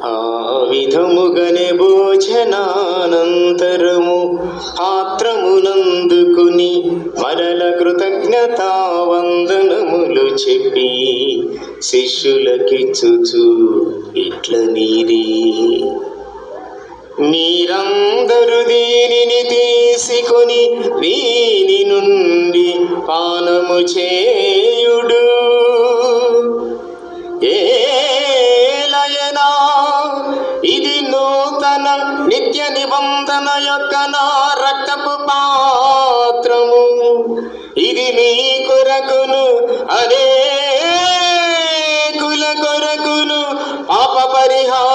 ఆ విధముగనే భోజనానంతరము పాత్రమునందుకుని మరల కృతజ్ఞతావందనములు చెప్పి శిష్యులకిచ్చుచు ఇట్లనీరి, మీరందరూ దీనిని తీసుకొని దీని నుండి పానము చేయుడు. ఏలయనా ఇది నూతన నిత్య నిబంధన యొక్క నా రక్తపు పాత్రము. ఇది మీ కొరకును అనేకుల కొరకును పాప పరిహార